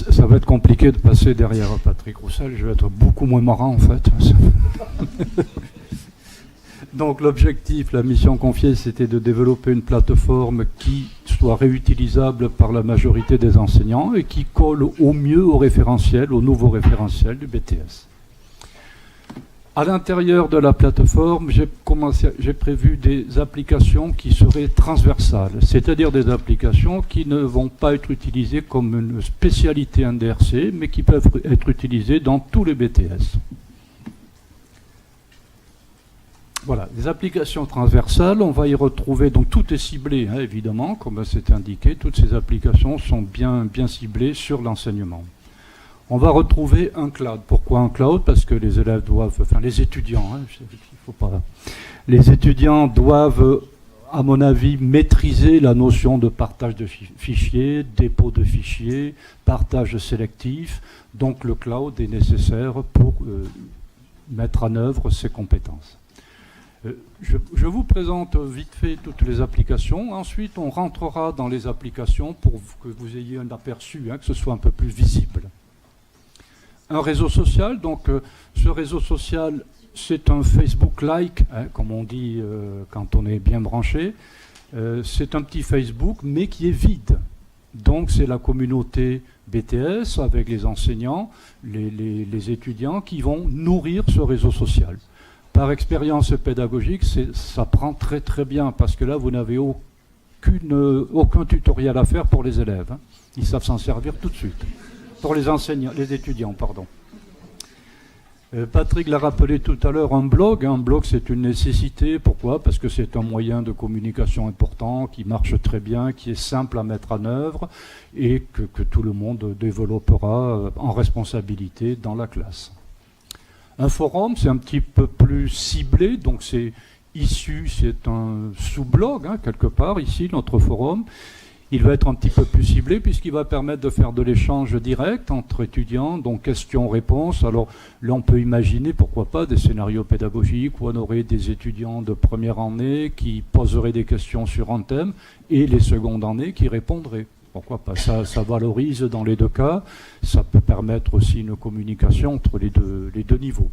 Ça va être compliqué de passer derrière Patrick Roussel, je vais être beaucoup moins marrant en fait. Donc l'objectif, la mission confiée, c'était de développer une plateforme qui soit réutilisable par la majorité des enseignants et qui colle au mieux au référentiel, au nouveau référentiel du BTS. À l'intérieur de la plateforme, j'ai prévu des applications qui seraient transversales, c'est-à-dire des applications qui ne vont pas être utilisées comme une spécialité NDRC, mais qui peuvent être utilisées dans tous les BTS. Voilà, les applications transversales, on va y retrouver, donc tout est ciblé, hein, évidemment, comme c'était indiqué, toutes ces applications sont bien ciblées sur l'enseignement. On va retrouver un cloud. Pourquoi un cloud? Parce que les élèves doivent, enfin les étudiants, hein, les étudiants doivent, à mon avis, maîtriser la notion de partage de fichiers, dépôt de fichiers, partage sélectif. Donc le cloud est nécessaire pour mettre en œuvre ces compétences. Je vous présente vite fait toutes les applications. Ensuite, on rentrera dans les applications pour que vous ayez un aperçu, hein, que ce soit un peu plus visible. Un réseau social, donc ce réseau social, c'est un Facebook-like, hein, comme on dit quand on est bien branché. C'est un petit Facebook, mais qui est vide. Donc c'est la communauté BTS avec les enseignants, les étudiants qui vont nourrir ce réseau social. Par expérience pédagogique, ça prend très très bien, parce que là, vous n'avez aucun tutoriel à faire pour les élèves. Hein. Ils savent s'en servir tout de suite. Pour les enseignants, les étudiants, pardon. Patrick l'a rappelé tout à l'heure, un blog. Un blog, c'est une nécessité. Pourquoi? Parce que c'est un moyen de communication important, qui marche très bien, qui est simple à mettre en œuvre et que tout le monde développera en responsabilité dans la classe. Un forum, c'est un petit peu plus ciblé, donc c'est un sous-blog, hein, quelque part, ici, notre forum. Il va être un petit peu plus ciblé puisqu'il va permettre de faire de l'échange direct entre étudiants, donc questions-réponses. Alors là, on peut imaginer, pourquoi pas, des scénarios pédagogiques où on aurait des étudiants de première année qui poseraient des questions sur un thème et les secondes années qui répondraient. Pourquoi pas, ça valorise dans les deux cas. Ça peut permettre aussi une communication entre les deux niveaux.